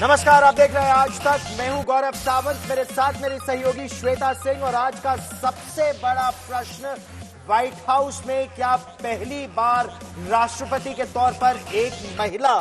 नमस्कार, आप देख रहे हैं आज तक। मैं हूं गौरव सावंत, मेरे साथ मेरी सहयोगी श्वेता सिंह। और आज का सबसे बड़ा प्रश्न, व्हाइट हाउस में क्या पहली बार राष्ट्रपति के तौर पर एक महिला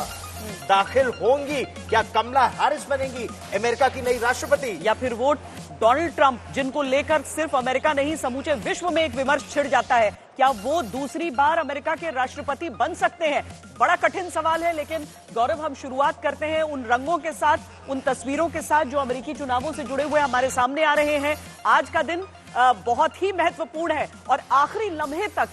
दाखिल होंगी? क्या कमला हैरिस बनेंगी अमेरिका की नई राष्ट्रपति, या फिर वो डोनाल्ड ट्रंप, जिनको लेकर सिर्फ अमेरिका नहीं समूचे विश्व में एक विमर्श छिड़ जाता है, क्या वो दूसरी बार अमेरिका के राष्ट्रपति बन सकते हैं? बड़ा कठिन सवाल है, लेकिन गौरव, हम शुरुआत करते हैं उन रंगों के साथ, उन तस्वीरों के साथ जो अमेरिकी चुनावों से जुड़े हुए हमारे सामने आ रहे हैं। आज का दिन बहुत ही महत्वपूर्ण है और आखिरी लम्हे तक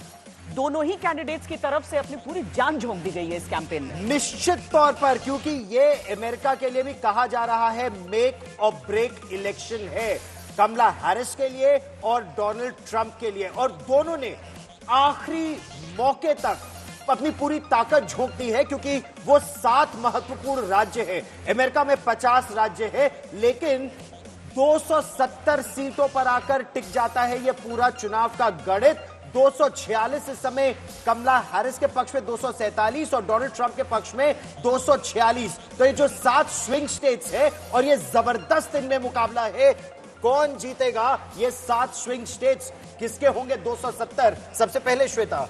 दोनों ही कैंडिडेट्स की तरफ से अपनी पूरी जान झोंक दी गई है इस कैंपेन में। निश्चित तौर पर, क्योंकि ये अमेरिका के लिए भी कहा जा रहा है मेक और ब्रेक इलेक्शन है, कमला हैरिस के लिए और डोनाल्ड ट्रंप के लिए। और दोनों ने आखिरी मौके तक अपनी पूरी ताकत झोंक दी है, क्योंकि वो 7 महत्वपूर्ण राज्य है। अमेरिका में 50 राज्य है, लेकिन 270 सीटों पर आकर टिक जाता है ये पूरा चुनाव का गणित। 246 इस समय कमला हैरिस के पक्ष में, 247 और डोनाल्ड ट्रंप के पक्ष में 246। तो ये जो 7 स्विंग स्टेट्स है और ये जबरदस्त इनमें मुकाबला है, कौन जीतेगा ये 7 स्विंग स्टेट्स, किसके होंगे 270? सबसे पहले श्वेता,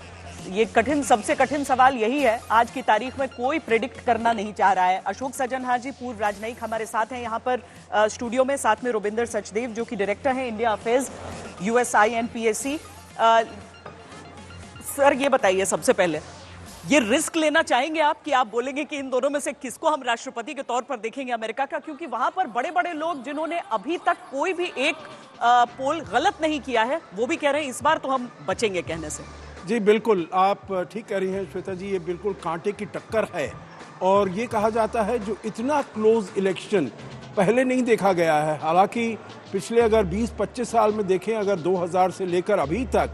ये सबसे कठिन सवाल यही है। आज की तारीख में कोई प्रेडिक्ट करना नहीं चाह रहा है। अशोक सजनहार जी, पूर्व राजनयिक, हमारे साथ हैं यहाँ पर स्टूडियो में, साथ में रुबिंदर सचदेव जो कि डायरेक्टर हैं इंडिया अफेयर्स USINPAC। सर, ये बताइए सबसे पहले, ये रिस्क लेना चाहेंगे आप कि आप बोलेंगे कि इन दोनों में से किसको हम राष्ट्रपति के तौर पर देखेंगे अमेरिका का? क्योंकि वहां पर बड़े बड़े लोग जिन्होंने अभी तक कोई भी एक पोल गलत नहीं किया है, वो भी कह रहे हैं इस बार तो हम बचेंगे कहने से। जी बिल्कुल, आप ठीक कह रही हैं श्वेता जी, ये बिल्कुल कांटे की टक्कर है। और ये कहा जाता है जो इतना क्लोज इलेक्शन पहले नहीं देखा गया है। हालांकि पिछले अगर 20-25 साल में देखें, अगर 2000 से लेकर अभी तक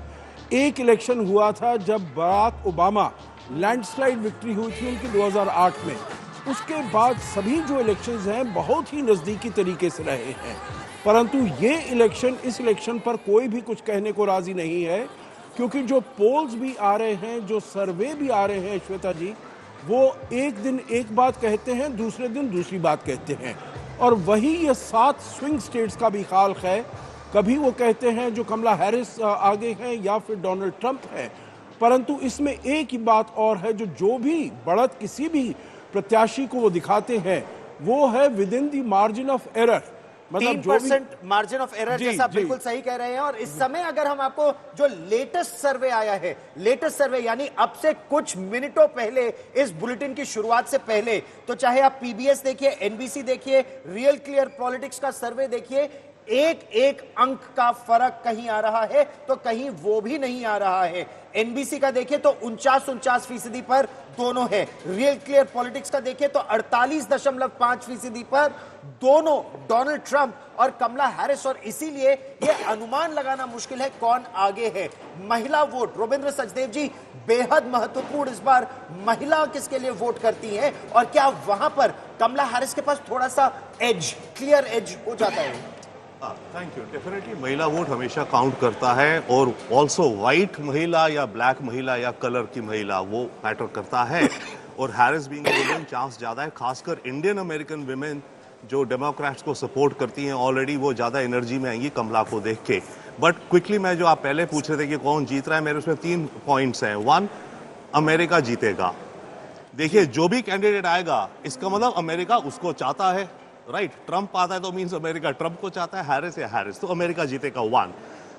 एक इलेक्शन हुआ था जब बराक ओबामा लैंडस्लाइड विक्ट्री हुई थी उनकी 2008 में। उसके बाद सभी जो इलेक्शंस हैं बहुत ही नज़दीकी तरीके से रहे हैं, परंतु ये इलेक्शन, इस इलेक्शन पर कोई भी कुछ कहने को राजी नहीं है, क्योंकि जो पोल्स भी आ रहे हैं, जो सर्वे भी आ रहे हैं श्वेता जी, वो एक दिन एक बात कहते हैं, दूसरे दिन दूसरी बात कहते हैं। और वही ये 7 स्विंग स्टेट्स का भी हाल है। कभी वो कहते हैं जो कमला हैरिस आगे हैं या फिर डोनाल्ड ट्रंप है, परंतु इसमें एक ही बात और है, जो भी बढ़त किसी भी प्रत्याशी को वो दिखाते हैं वो है with in the margin of error, मतलब 3% मार्जिन ऑफ एरर, जैसा बिल्कुल सही कह रहे हैं। और इस समय अगर हम आपको जो लेटेस्ट सर्वे आया है, लेटेस्ट सर्वे यानी अब से कुछ मिनटों पहले, इस बुलेटिन की शुरुआत से पहले, तो चाहे आप PBS देखिए, NBC देखिए, रियल क्लियर पॉलिटिक्स का सर्वे देखिए, एक अंक का फर्क कहीं आ रहा है तो कहीं वो भी नहीं आ रहा है। NBC का देखें तो 49% पर दोनों है। रियल क्लियर पॉलिटिक्स का देखें तो 48.5% पर दोनों, डोनाल्ड ट्रंप और कमला हैरिस। और इसीलिए ये अनुमान लगाना मुश्किल है कौन आगे है। महिला वोट, रुबिंद्र सचदेव जी, बेहद महत्वपूर्ण इस बार महिला किसके लिए वोट करती हैं, और क्या वहां पर कमला हैरिस के पास थोड़ा सा एज, क्लियर एज हो जाता है? Thank you. डेफिनेटली महिला वोट हमेशा काउंट करता है, और ऑल्सो वाइट महिला या ब्लैक महिला या कलर की महिला, वो मैटर करता है। और हैरिस बीइंग वुमेन, चांस ज़्यादा है, खासकर इंडियन अमेरिकन वुमेन जो डेमोक्रेट्स को सपोर्ट करती हैं ऑलरेडी, वो ज़्यादा एनर्जी में आएंगी कमला को देख के। बट क्विकली, मैं जो आप पहले पूछ रहे थे कि कौन जीत रहा है, मेरे उसमें 3 पॉइंट्स हैं। 1, अमेरिका जीतेगा। देखिए, जो भी कैंडिडेट आएगा, इसका मतलब अमेरिका उसको चाहता है, राइट? ट्रंप आता है तो मीन्स अमेरिका ट्रंप को चाहता है, हैरिस या हैरिस, तो अमेरिका जीतेगा। 1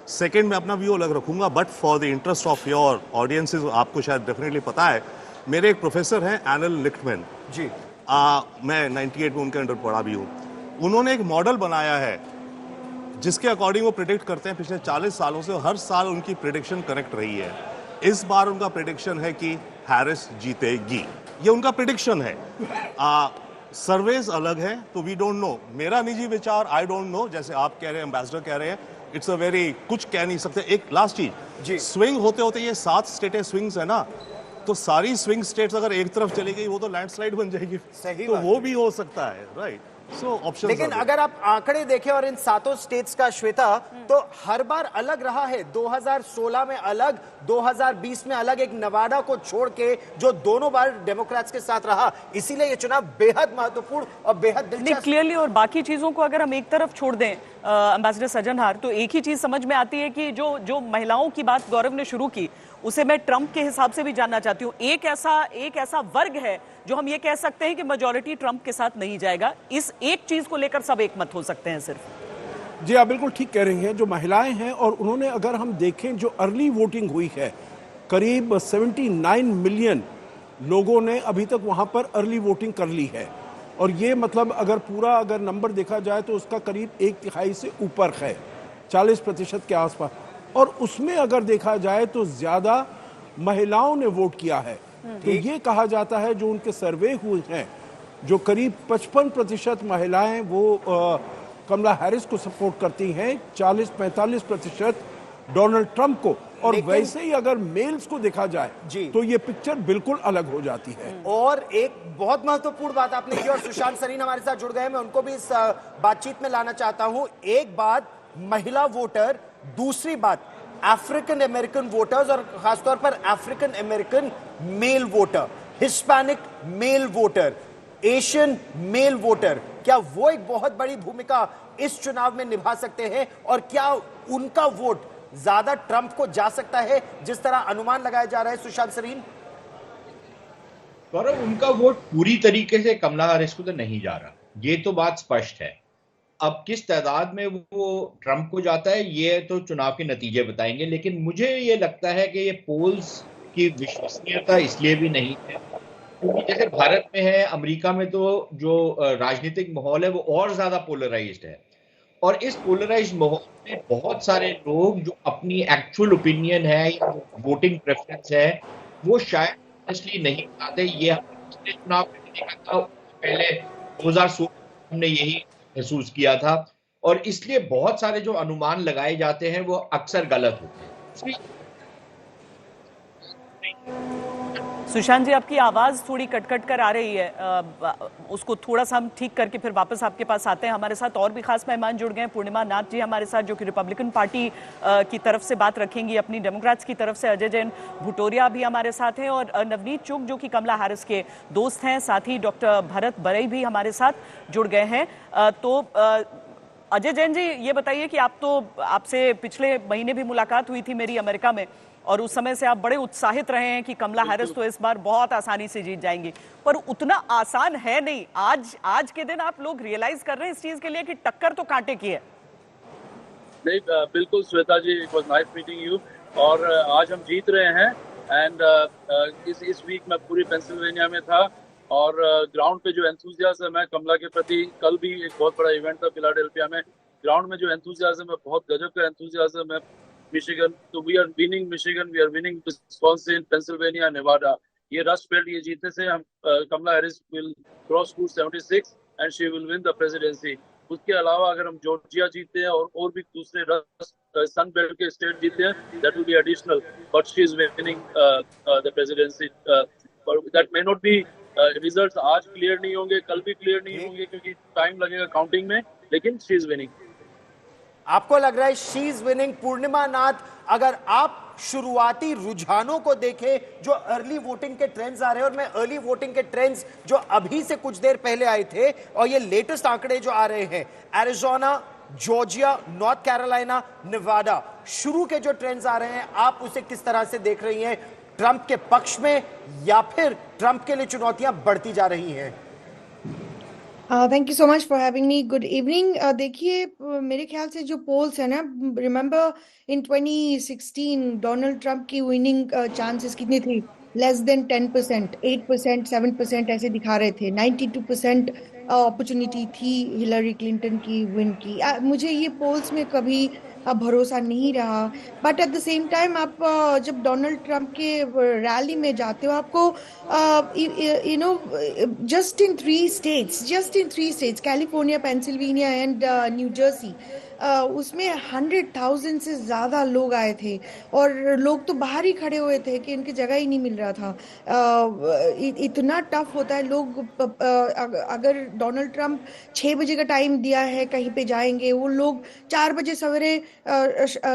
सेकेंड, मैं अपना व्यू अलग रखूंगा, but for the interest of your audiences, आपको शायद डेफिनेटली पता है, मेरे एक प्रोफेसर हैं एनल लिख्टमैन जी, मैं 98 में उनके अंडर पढ़ा भी हूँ। उन्होंने एक मॉडल बनाया है जिसके अकॉर्डिंग वो प्रिडिक्ट करते हैं पिछले 40 सालों से, हर साल उनकी प्रिडिक्शन करेक्ट रही है। इस बार उनका प्रिडिक्शन है कि हैरिस जीतेगी, ये उनका प्रिडिक्शन है। सर्वेज अलग है, तो वी डोंट नो। मेरा निजी विचार, आई डोंट नो, जैसे आप कह रहे हैं, एम्बेसडर कह रहे हैं, इट्स अ वेरी, कुछ कह नहीं सकते। एक लास्ट चीज, स्विंग होते होते ये 7 स्टेटें स्विंग्स है ना, तो सारी स्विंग स्टेट्स अगर एक तरफ चली गई, वो तो लैंडस्लाइड बन जाएगी। सही तो वो भी हो सकता है, राइट? So options लेकिन are there. अगर आप आंकड़े देखें और इन सातों स्टेट्स का श्वेता, तो हर बार अलग रहा है। 2016 में अलग, 2020 में अलग, एक नवाडा को छोड़ के जो दोनों बार डेमोक्रेट्स के साथ रहा। इसीलिए ये चुनाव बेहद महत्वपूर्ण और बेहद दिलचस्प। क्लियरली, और बाकी चीजों को अगर हम एक तरफ छोड़ दें एम्बेसडर सज्जनहार, तो एक ही चीज समझ में आती है कि जो महिलाओं की बात गौरव ने शुरू की, उसे मैं ट्रंप के हिसाब से भी जानना चाहती हूँ। एक ऐसा वर्ग है जो हम ये कह सकते हैं कि मेजॉरिटी ट्रंप के साथ नहीं जाएगा। इस एक चीज को लेकर सब एक मत हो सकते हैं सिर्फ। जी आप बिल्कुल ठीक कह रही हैं। जो महिलाएं हैं, और उन्होंने अगर हम देखें जो अर्ली वोटिंग हुई है, करीब 79 मिलियन लोगों ने अभी तक वहां पर अर्ली वोटिंग कर ली है। और ये मतलब अगर नंबर देखा जाए तो उसका करीब 1/3 से ऊपर है, 40% के आसपास। और उसमें अगर देखा जाए तो ज्यादा महिलाओं ने वोट किया है। तो ये कहा जाता है, जो उनके सर्वे हुए हैं, जो करीब 55% महिलाएं वो कमला हैरिस को सपोर्ट करती हैं, 40-45% डोनाल्ड ट्रंप को। और वैसे ही अगर मेल्स को देखा जाए तो ये पिक्चर बिल्कुल अलग हो जाती है। और एक बहुत महत्वपूर्ण बात आपने की, और सुशांत सरीन हमारे साथ जुड़ गए, मैं उनको भी इस बातचीत में लाना चाहता हूं। एक बात महिला वोटर, दूसरी बात अफ्रीकन अमेरिकन वोटर्स, और खासतौर पर African American male voter, Hispanic male voter, Asian male voter, क्या वो एक बहुत बड़ी भूमिका इस चुनाव में निभा सकते हैं? और क्या उनका वोट ज्यादा ट्रंप को जा सकता है, जिस तरह अनुमान लगाया जा रहा है? सुशांत सरीन, गौरव, उनका वोट पूरी तरीके से कमला हैरिस को तो नहीं जा रहा, ये तो बात स्पष्ट है। अब किस तादाद में वो ट्रंप को जाता है ये तो चुनाव के नतीजे बताएंगे, लेकिन मुझे ये लगता है कि ये पोल्स की विश्वसनीयता इसलिए भी नहीं है क्योंकि जैसे भारत में है, अमेरिका में तो जो राजनीतिक माहौल है वो और ज्यादा पोलराइज्ड है। और इस पोलराइज्ड माहौल में बहुत सारे लोग जो अपनी एक्चुअल ओपिनियन है या वोटिंग प्रेफरेंस है वो शायद इसलिए नहीं बताते। ये हमने चुनाव में देखा था, पहले 2016 हमने यही महसूस किया था, और इसलिए बहुत सारे जो अनुमान लगाए जाते हैं वो अक्सर गलत होते हैं। सुशांत जी, आपकी आवाज थोड़ी कट कर आ रही है, उसको थोड़ा सा हम ठीक करके फिर वापस आपके पास आते हैं। हमारे साथ और भी खास मेहमान जुड़ गए हैं। पूर्णिमा नाथ जी हमारे साथ, जो कि रिपब्लिकन पार्टी की तरफ से बात रखेंगी अपनी, डेमोक्रेट्स की तरफ से अजय जैन भुटोरिया भी हमारे साथ हैं, और नवनीत चुग जो कि कमला हैरिस के दोस्त हैं। साथ ही डॉक्टर भरत बरई भी हमारे साथ जुड़ गए हैं। तो अजय जैन जी, ये बताइए कि आपसे पिछले महीने भी मुलाकात हुई थी मेरी अमेरिका में, और उस समय से आप बड़े उत्साहित रहे हैं कि कमला हैरिस तो इस बार बहुत आसानी से जीत जाएंगी, पर उतना आसान है नहीं। आज के दिन आप लोग रियलाइज कर रहे हैं इस चीज के लिए कि टक्कर तो कांटे की है। नहीं, बिल्कुल Shweta ji, it was nice meeting you. और आज हम जीत रहे हैं। एंड इस वीक मैं पूरी पेंसिल्वेनिया में था, और ग्राउंड पे जो एंथुसियाज्म है कमला के प्रति, कल भी एक बहुत बड़ा इवेंट था फिलाडेल्फिया में, ग्राउंड में जो एंथुसियाज्म है, बहुत गजब का एंथुसियाज्म है। मिशिगन, तो we are winning Michigan, we are winning Wisconsin, Pennsylvania, Nevada. ये रस्ट बेल्ट, ये जीतने से हम Kamala Harris will cross 276 and she will win the presidency. उसके अलावा अगर हम जॉर्जिया जीतते हैं और भी दूसरे रस्ट सन बेल्ट के स्टेट जीते हैं, that will be additional, but she is winning the presidency. That may not be results आज क्लियर नहीं होंगे, कल भी क्लियर नहीं होंगे क्योंकि टाइम लगेगा काउंटिंग में, लेकिन शी इज विनिंग। आपको लग रहा है शी इज विनिंग? पूर्णिमा नाथ, अगर आप शुरुआती रुझानों को देखें, जो अर्ली वोटिंग के ट्रेंड्स आ रहे हैं, और मैं अर्ली वोटिंग के ट्रेंड्स जो अभी से कुछ देर पहले आए थे, और ये लेटेस्ट आंकड़े जो आ रहे हैं, Arizona, Georgia, north Carolina, Nevada, शुरू के जो ट्रेंड्स आ रहे हैं, आप उसे किस तरह से देख रही हैं? ट्रंप के पक्ष में, या फिर ट्रंप के लिए चुनौतियां बढ़ती जा रही हैं? Thank you so much for having me. Good evening. देखिए, मेरे ख्याल से जो पोल्स है ना, रिमेंबर इन 2016 डोनाल्ड ट्रंप की विनिंग चांसेस कितनी थी? लेस देन 10%, 8%, 7% ऐसे दिखा रहे थे। 92% अपॉर्चुनिटी थी हिलरी क्लिंटन की विन की। मुझे ये पोल्स में कभी भरोसा नहीं रहा। But at the same time आप जब डोनाल्ड ट्रंप के रैली में जाते हो, आपको you know just in 3 states, California, Pennsylvania and new Jersey, उसमें 100,000 से ज़्यादा लोग आए थे और लोग तो बाहर ही खड़े हुए थे कि इनकी जगह ही नहीं मिल रहा था। इतना टफ होता है। लोग अगर डोनाल्ड ट्रंप 6 बजे का टाइम दिया है कहीं पे जाएंगे, वो लोग 4 बजे सवेरे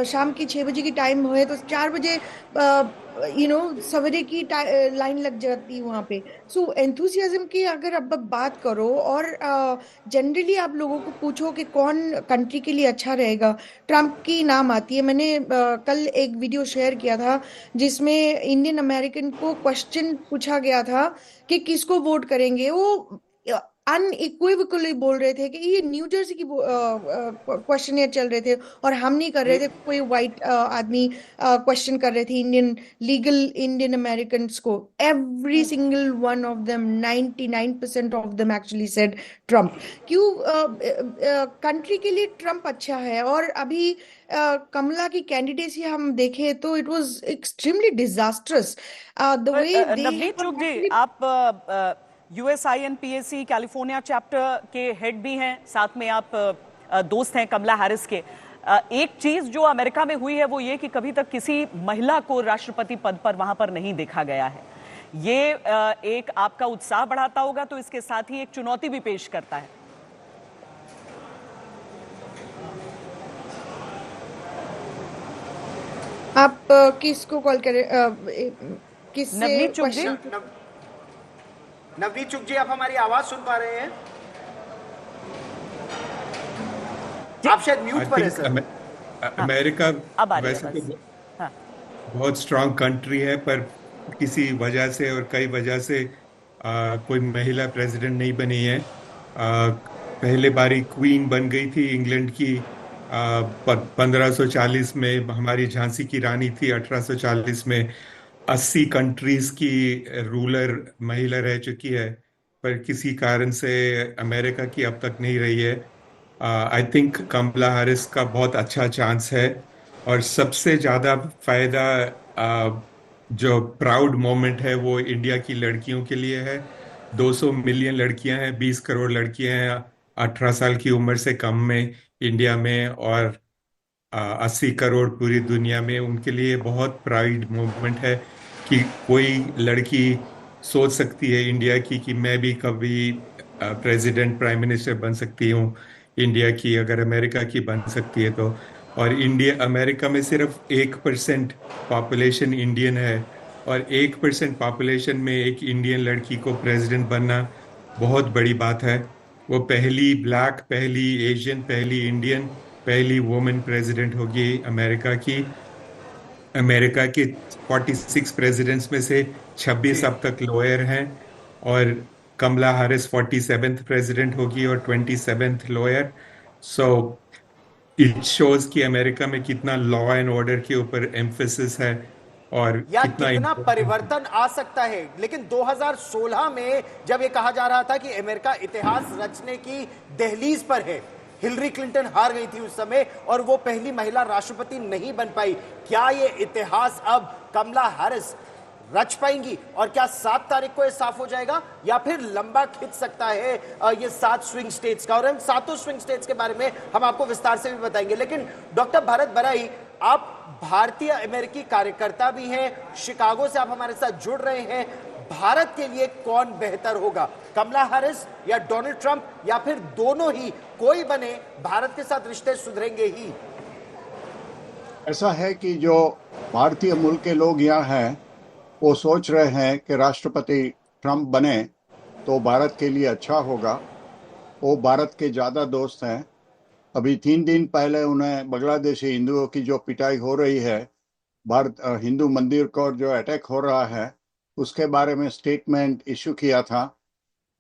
शाम की 6 बजे की टाइम हुए तो 4 बजे सवेरे की लाइन लग जाती वहां पे। सो एंथुसियाज्म की अगर अब बात करो और जनरली आप लोगों को पूछो कि कौन कंट्री के लिए अच्छा रहेगा, ट्रम्प की नाम आती है। मैंने कल एक वीडियो शेयर किया था जिसमें इंडियन अमेरिकन को क्वेश्चन पूछा गया था कि किसको वोट करेंगे। वो अनइक्विवोकली बोल रहे थे कि ये न्यू जर्सी की क्वेश्चन चल रहे थे और हम नहीं कर रहे थे। कोई वाइट आदमी क्वेश्चन कर रहे थे इंडियन लीगल इंडियन अमेरिकन को। Every single one of them 99% of them actually said Trump. क्यों? कंट्री के लिए ट्रम्प अच्छा है। और अभी कमला की कैंडिडेसी हम देखें तो it was extremely disastrous the way they Navneet Chug ji, आप USINPAC कैलिफोर्निया चैप्टर के हेड भी हैं, साथ में आप दोस्त हैं कमला हैरिस के। एक चीज जो अमेरिका में हुई है वो ये कि कभी तक किसी महिला को राष्ट्रपति पद पर वहां पर नहीं देखा गया है। ये एक आपका उत्साह बढ़ाता होगा, तो इसके साथ ही एक चुनौती भी पेश करता है। आप किसको कॉल करें? किससे? नवनीत चुग जी, नवनीत चुग जी, आप हमारी आवाज सुन पा रहे हैं? आप शायद म्यूट पर है सर। अमेरिका अब आ रही है वैसे बस। तो हाँ। बहुत स्ट्रांग कंट्री है, पर किसी वजह से और कई वजह से कोई महिला प्रेसिडेंट नहीं बनी है। पहले बारी क्वीन बन गई थी इंग्लैंड की 1540 में। हमारी झांसी की रानी थी 1840 में। 80 कंट्रीज की रूलर महिला रह चुकी है, पर किसी कारण से अमेरिका की अब तक नहीं रही है। आई थिंक कमला हैरिस का बहुत अच्छा चांस है। और सबसे ज़्यादा फायदा जो प्राउड मोमेंट है वो इंडिया की लड़कियों के लिए है। 200 मिलियन लड़कियां हैं, 20 करोड़ लड़कियां हैं 18 साल की उम्र से कम में इंडिया में, और 80 करोड़ पूरी दुनिया में। उनके लिए बहुत प्राइड मोमेंट है कि कोई लड़की सोच सकती है इंडिया की कि मैं भी कभी प्रेसिडेंट प्राइम मिनिस्टर बन सकती हूँ इंडिया की, अगर अमेरिका की बन सकती है तो। और इंडिया अमेरिका में सिर्फ 1% पॉपुलेशन इंडियन है, और 1% पॉपुलेशन में एक इंडियन लड़की को प्रेसिडेंट बनना बहुत बड़ी बात है। वो पहली ब्लैक, पहली एशियन, पहली इंडियन, पहली वुमेन प्रेसिडेंट होगी अमेरिका की। अमेरिका के 46 प्रेसिडेंट्स में से 26 अब तक लॉयर हैं, और कमला हैरिस 47th प्रेसिडेंट होगी और 27th lawyer. So it shows कि अमेरिका में कितना लॉ एंड ऑर्डर के ऊपर एम्फेसिस है और या कितना कितना परिवर्तन आ सकता है। लेकिन 2016 में जब ये कहा जा रहा था कि अमेरिका इतिहास रचने की दहलीज पर है, हिलरी क्लिंटन हार गई थी उस समय और वो पहली महिला राष्ट्रपति नहीं बन पाई, क्या ये इतिहास अब कमला हैरिस रच पाएंगी? और क्या 7 तारीख को ये साफ हो जाएगा या फिर लंबा खिंच सकता है ये 7 स्विंग स्टेट्स का? और इन 7 स्विंग स्टेट्स के बारे में हम आपको विस्तार से भी बताएंगे। लेकिन डॉक्टर भरत बराई, आप भारतीय अमेरिकी कार्यकर्ता भी हैं, शिकागो से आप हमारे साथ जुड़ रहे हैं। भारत के लिए कौन बेहतर होगा, कमला हैरिस या डोनाल्ड ट्रंप, या फिर दोनों ही? कोई बने, भारत के साथ रिश्ते सुधरेंगे ही। ऐसा है कि जो भारतीय मूल के लोग यहाँ हैं वो सोच रहे हैं कि राष्ट्रपति ट्रंप बने तो भारत के लिए अच्छा होगा। वो भारत के ज़्यादा दोस्त हैं। अभी 3 दिन पहले उन्हें बांग्लादेशी हिंदुओं की जो पिटाई हो रही है, भारत हिंदू मंदिर को जो अटैक हो रहा है, उसके बारे में स्टेटमेंट इशू किया था।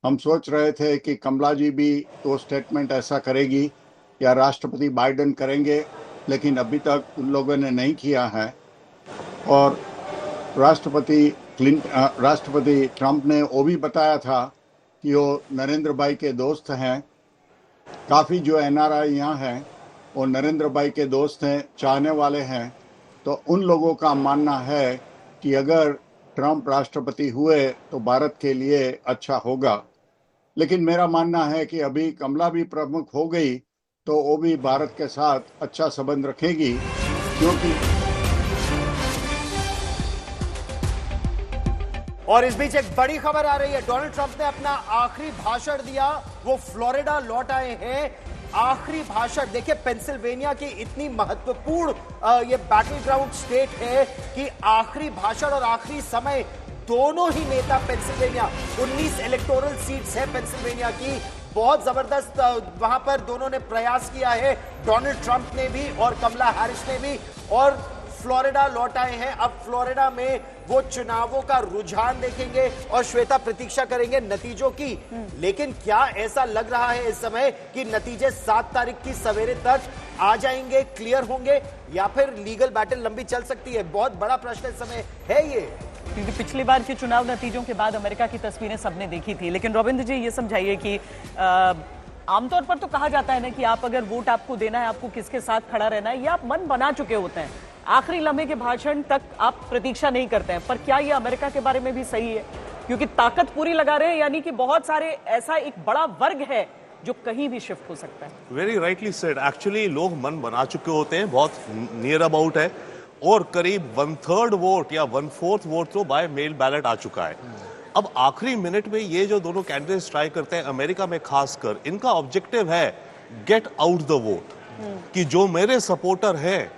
हम सोच रहे थे कि कमला जी भी तो स्टेटमेंट ऐसा करेगी या राष्ट्रपति बाइडेन करेंगे, लेकिन अभी तक उन लोगों ने नहीं किया है। और राष्ट्रपति ट्रंप ने वो भी बताया था कि वो नरेंद्र भाई के दोस्त हैं। काफ़ी जो NRI यहाँ हैं वो नरेंद्र भाई के दोस्त हैं, चाहने वाले हैं। तो उन लोगों का मानना है कि अगर ट्रंप राष्ट्रपति हुए तो भारत के लिए अच्छा होगा। लेकिन मेरा मानना है कि अभी कमला भी प्रमुख हो गई तो वो भी भारत के साथ अच्छा संबंध रखेगी, क्योंकि और इस बीच एक बड़ी खबर आ रही है। डोनाल्ड ट्रंप ने अपना आखिरी भाषण दिया, वो फ्लोरिडा लौट आए हैं। आखिरी भाषण देखिए, पेंसिल्वेनिया की इतनी महत्वपूर्ण ये बैटल ग्राउंड स्टेट है कि आखिरी भाषण और आखिरी समय दोनों ही नेता पेंसिल्वेनिया, 19 इलेक्टोरल सीट्स है पेंसिल्वेनिया की, बहुत जबरदस्त वहां पर दोनों ने प्रयास किया है, डोनाल्ड ट्रंप ने भी और कमला हैरिस ने भी, और फ्लोरिडा लौट आए हैं। अब फ्लोरिडा में वो चुनावों का रुझान देखेंगे और श्वेता प्रतीक्षा करेंगे नतीजों की। लेकिन क्या ऐसा लग रहा है इस समय कि नतीजे 7 तारीख की सवेरे तक आ जाएंगे, क्लियर होंगे, या फिर लीगल बैटल लंबी चल सकती है? बहुत बड़ा प्रश्न इस समय है ये, क्योंकि पिछली बार के चुनाव नतीजों के बाद अमेरिका की तस्वीरें सबने देखी थी। लेकिन रविंद्र जी, ये समझाइए कि आमतौर पर तो कहा जाता है ना कि आप अगर वोट आपको देना है, आपको किसके साथ खड़ा रहना है, ये आप मन बना चुके होते हैं, आखिरी लम्हे के भाषण तक आप प्रतीक्षा नहीं करते हैं। पर क्या ये अमेरिका के बारे में भी सही है? क्योंकि ताकत पूरी लगा रहे हैं, यानी कि बहुत सारे ऐसा एक बड़ा वर्ग है जो कहीं भी शिफ्ट हो सकता है। Very rightly said. एक्चुअली लोग मन बना चुके होते हैं, बहुत नियर अबाउट है, और करीब 1/3 वोट या 1/4 वोट तो बाय मेल बैलेट आ चुका है। अब आखिरी मिनट में ये जो दोनों कैंडिडेट्स ट्राई करते हैं, अमेरिका में खासकर, इनका ऑब्जेक्टिव है गेट आउट द वोट, कि जो मेरे सपोर्टर हैं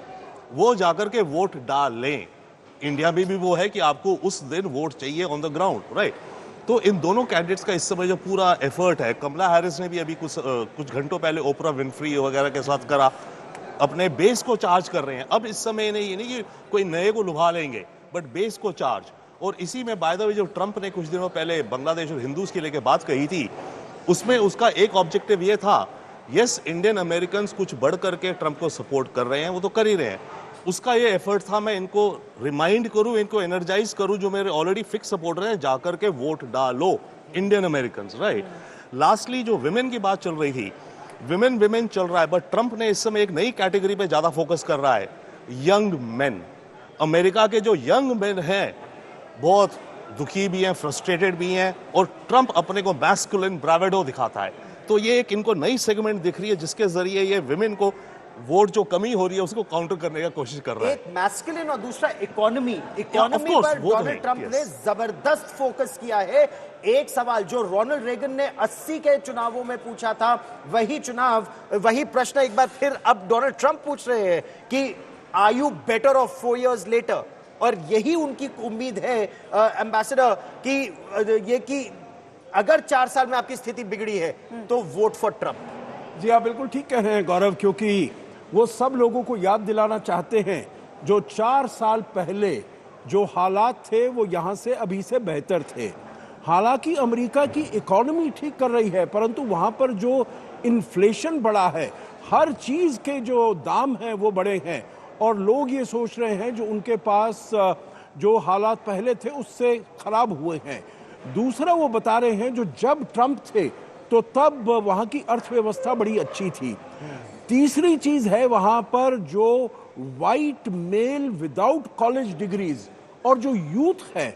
वो जाकर के वोट डाल लें। इंडिया में भी वो है कि आपको उस दिन वोट चाहिए ऑन द ग्राउंड, राइट? तो इन दोनों कैंडिडेट्स का इस समय जो पूरा एफर्ट है, कमला हैरिस ने भी अभी कुछ घंटों पहले ओपरा विनफ्री वगैरह के साथ करा, अपने बेस को चार्ज कर रहे हैं। अब इस समय ये नहीं कि कोई नए को लुभा लेंगे, बट बेस को चार्ज। और इसी में बाय द वे जो ट्रंप ने कुछ दिनों पहले बांग्लादेश और हिंदूज के लेके बात कही थी, उसमें उसका एक ऑब्जेक्टिव ये था, यस इंडियन अमेरिकन कुछ बढ़ करके ट्रंप को सपोर्ट कर रहे हैं, वो तो कर ही रहे हैं, उसका ये एफर्ट था मैं इनको रिमाइंड करूं, इनको एनर्जाइज करूं, जो मेरे ऑलरेडी फिक्स सपोर्टर हैं, जाकर के वोट डालो इंडियन अमेरिकन, राइट? लास्टली जो विमेन की बात चल रही थी, विमेन चल रहा है, बट ट्रंप ने इस समय एक नई कैटेगरी पे ज्यादा फोकस कर रहा है, यंग मेन। अमेरिका के जो यंग मेन हैं बहुत दुखी भी हैं, फ्रस्ट्रेटेड भी हैं, और ट्रंप अपने को मैस्कुलिन ब्रावेडो दिखाता है। तो ये एक इनको नई सेगमेंट दिख रही है, जिसके जरिए ये विमेन को वोट जो कमी हो रही है उसको काउंटर करने का कोशिश कर रहा है। एक मैस्कुलिन और दूसरा इकोनॉमी पर डोनाल्ड ट्रंप ने जबरदस्त फोकस किया है। एक सवाल जो रोनाल्ड रेगन ने 80 के चुनावों में पूछा था, वही प्रश्न एक बार फिर अब डोनाल्ड ट्रंप पूछ रहे हैं कि are you better off 4 years later? और यही उनकी उम्मीद है एम्बेसडर कि अगर 4 साल में आपकी स्थिति बिगड़ी है तो वोट फॉर ट्रंप। जी आप बिल्कुल ठीक कह रहे हैं गौरव, क्योंकि वो सब लोगों को याद दिलाना चाहते हैं जो 4 साल पहले जो हालात थे वो यहाँ से अभी से बेहतर थे। हालांकि अमेरिका की इकोनॉमी ठीक कर रही है, परंतु वहाँ पर जो इन्फ्लेशन बढ़ा है, हर चीज़ के जो दाम हैं वो बढ़े हैं, और लोग ये सोच रहे हैं जो उनके पास जो हालात पहले थे उससे खराब हुए हैं। दूसरा वो बता रहे हैं जो जब ट्रंप थे तो तब वहाँ की अर्थव्यवस्था बड़ी अच्छी थी। तीसरी चीज है वहाँ पर जो white male without college degrees और जो यूथ है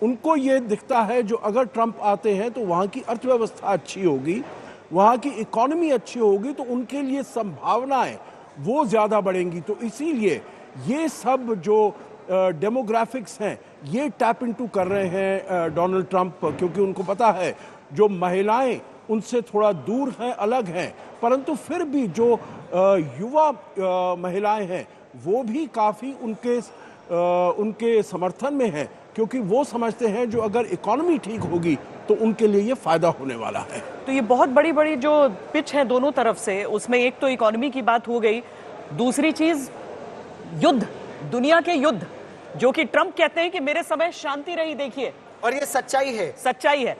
उनको ये दिखता है जो अगर ट्रंप आते हैं तो वहाँ की अर्थव्यवस्था अच्छी होगी, वहाँ की इकोनॉमी अच्छी होगी, तो उनके लिए संभावनाएं वो ज़्यादा बढ़ेंगी। तो इसीलिए ये सब जो डेमोग्राफिक्स हैं ये टैप इनटू कर रहे हैं डोनाल्ड ट्रंप, क्योंकि उनको पता है जो महिलाएं उनसे थोड़ा दूर हैं, अलग हैं, परंतु फिर भी जो युवा महिलाएं हैं वो भी काफ़ी उनके समर्थन में हैं, क्योंकि वो समझते हैं जो अगर इकोनॉमी ठीक होगी तो उनके लिए ये फायदा होने वाला है। तो ये बहुत बड़ी बड़ी जो पिच है दोनों तरफ से, उसमें एक तो इकोनॉमी की बात हो गई, दूसरी चीज युद्ध, दुनिया के युद्ध, जो कि ट्रंप कहते हैं कि मेरे समय शांति रही। देखिए, और ये सच्चाई है।